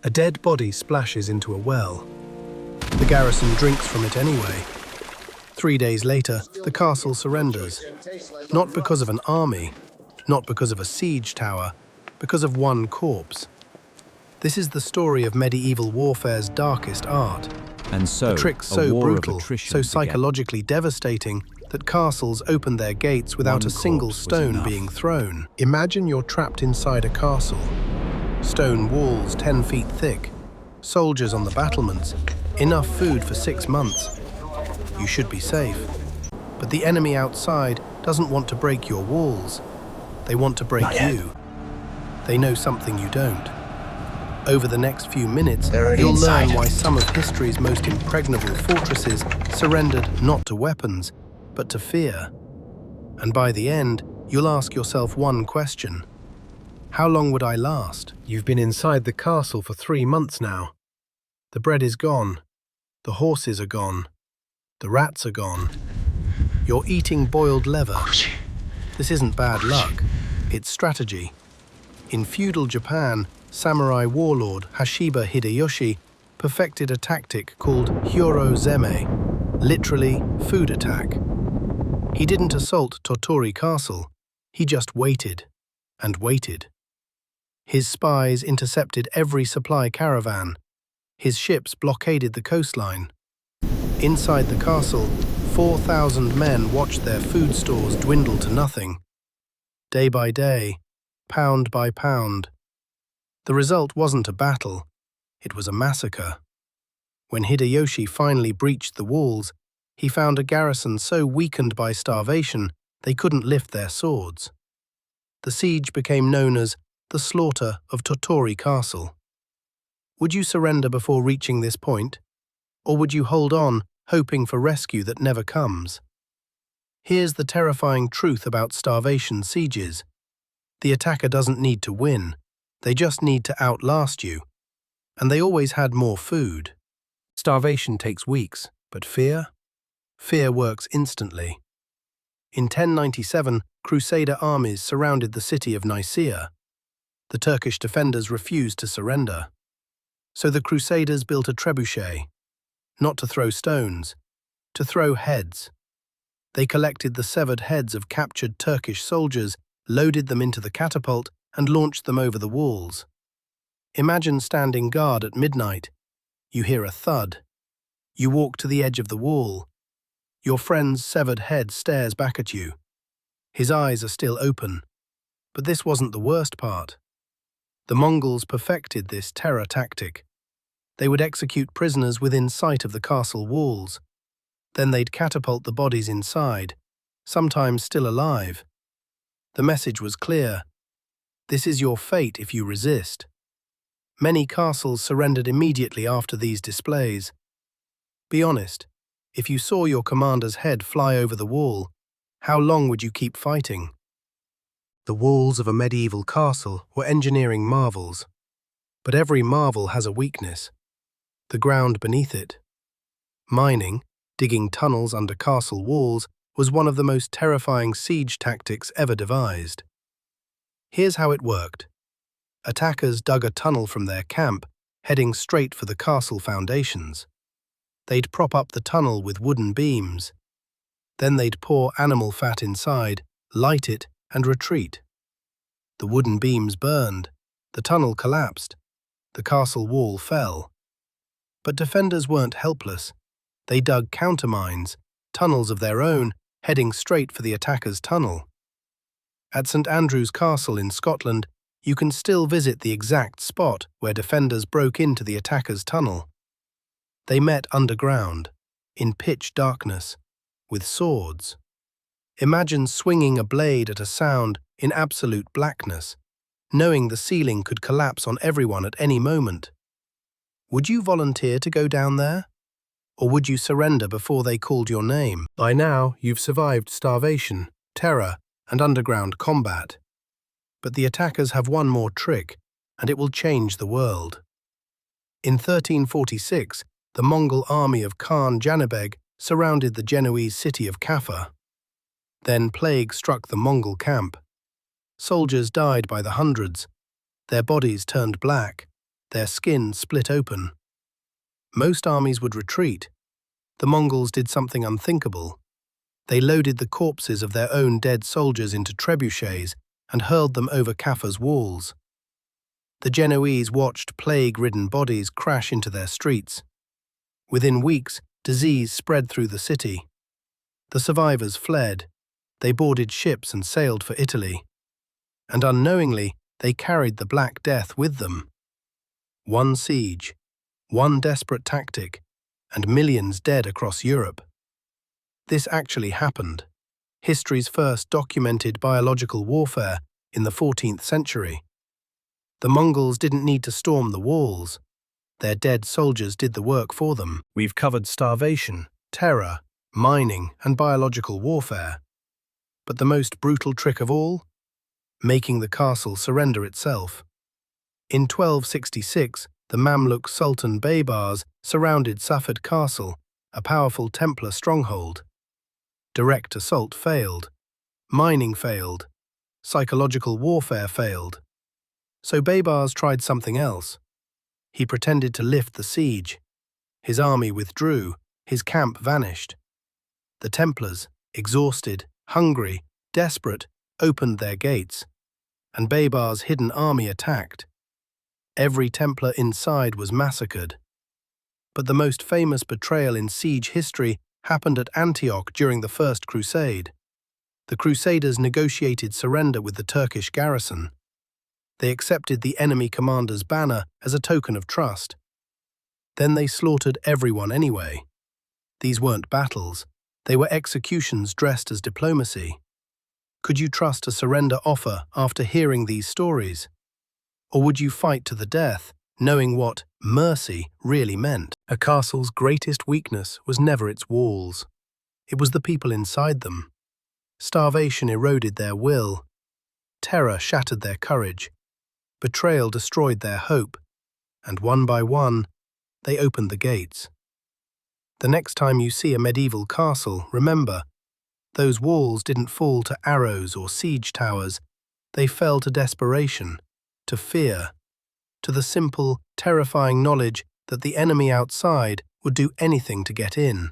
A dead body splashes into a well. The garrison drinks from it anyway. 3 days later, the castle surrenders. Not because of an army, not because of a siege tower, because of one corpse. This is the story of medieval warfare's darkest art. And so, A trick so war brutal, of attrition so began. psychologically devastating, that castles opened their gates without One a single corpse was stone enough. being thrown. Imagine you're trapped inside a castle. Stone walls 10 feet thick, soldiers on the battlements, enough food for 6 months. You should be safe. But the enemy outside doesn't want to break your walls. They want to break you. They know something you don't. Over the next few minutes, you'll learn why some of history's most impregnable fortresses surrendered not to weapons, but to fear. And by the end, you'll ask yourself one question. How long would I last? You've been inside the castle for 3 months now. The bread is gone. The horses are gone. The rats are gone. You're eating boiled leather. This isn't bad luck. It's strategy. In feudal Japan, samurai warlord Hashiba Hideyoshi perfected a tactic called hyoro-zeme, literally food attack. He didn't assault Tottori Castle. He just waited and waited. His spies intercepted every supply caravan. His ships blockaded the coastline. Inside the castle, 4,000 men watched their food stores dwindle to nothing. Day by day, pound by pound. The result wasn't a battle, it was a massacre. When Hideyoshi finally breached the walls, he found a garrison so weakened by starvation they couldn't lift their swords. The siege became known as the Slaughter of Tottori Castle. Would you surrender before reaching this point? Or would you hold on, hoping for rescue that never comes? Here's the terrifying truth about starvation sieges. The attacker doesn't need to win, they just need to outlast you. And they always had more food. Starvation takes weeks, but fear? Fear works instantly. In 1097, Crusader armies surrounded the city of Nicaea. The Turkish defenders refused to surrender. So the Crusaders built a trebuchet, not to throw stones, to throw heads. They collected the severed heads of captured Turkish soldiers, loaded them into the catapult, and launched them over the walls. Imagine standing guard at midnight. You hear a thud. You walk to the edge of the wall. Your friend's severed head stares back at you. His eyes are still open. But this wasn't the worst part. The Mongols perfected this terror tactic. They would execute prisoners within sight of the castle walls. Then they'd catapult the bodies inside, sometimes still alive. The message was clear. This is your fate if you resist. Many castles surrendered immediately after these displays. Be honest, if you saw your commander's head fly over the wall, how long would you keep fighting? The walls of a medieval castle were engineering marvels. But every marvel has a weakness. The ground beneath it. Mining, digging tunnels under castle walls, was one of the most terrifying siege tactics ever devised. Here's how it worked. Attackers dug a tunnel from their camp, heading straight for the castle foundations. They'd prop up the tunnel with wooden beams. Then they'd pour animal fat inside, light it, and retreat. The wooden beams burned, the tunnel collapsed, the castle wall fell. But defenders weren't helpless. They dug countermines, tunnels of their own, heading straight for the attacker's tunnel. At St. Andrew's Castle in Scotland, you can still visit the exact spot where defenders broke into the attacker's tunnel. They met underground, in pitch darkness, with swords. Imagine swinging a blade at a sound in absolute blackness, knowing the ceiling could collapse on everyone at any moment. Would you volunteer to go down there? Or would you surrender before they called your name? By now, you've survived starvation, terror, and underground combat. But the attackers have one more trick, and it will change the world. In 1346, the Mongol army of Khan Janibeg surrounded the Genoese city of Kaffa. Then plague struck the Mongol camp. Soldiers died by the hundreds. Their bodies turned black. their skin split open. Most armies would retreat. The Mongols did something unthinkable. They loaded the corpses of their own dead soldiers into trebuchets and hurled them over Kaffa's walls. The Genoese watched plague-ridden bodies crash into their streets. Within weeks, disease spread through the city. The survivors fled. They boarded ships and sailed for Italy. And unknowingly, they carried the Black Death with them. One siege, one desperate tactic, and millions dead across Europe. This actually happened. History's first documented biological warfare in the 14th century. The Mongols didn't need to storm the walls. Their dead soldiers did the work for them. We've covered starvation, terror, mining, and biological warfare. But the most brutal trick of all? Making the castle surrender itself. In 1266, the Mamluk Sultan Baybars surrounded Safed Castle, a powerful Templar stronghold. Direct assault failed. Mining failed. Psychological warfare failed. So Baybars tried something else. He pretended to lift the siege. His army withdrew. His camp vanished. The Templars, exhausted, hungry, desperate, opened their gates, and Baybars' hidden army attacked. Every Templar inside was massacred. But the most famous betrayal in siege history happened at Antioch during the First Crusade. The Crusaders negotiated surrender with the Turkish garrison. They accepted the enemy commander's banner as a token of trust. Then they slaughtered everyone anyway. These weren't battles. They were executions dressed as diplomacy. Could you trust a surrender offer after hearing these stories? Or would you fight to the death, knowing what mercy really meant? A castle's greatest weakness was never its walls. It was the people inside them. Starvation eroded their will. Terror shattered their courage. Betrayal destroyed their hope. And one by one, they opened the gates. The next time you see a medieval castle, remember, those walls didn't fall to arrows or siege towers. They fell to desperation, to fear, to the simple, terrifying knowledge that the enemy outside would do anything to get in.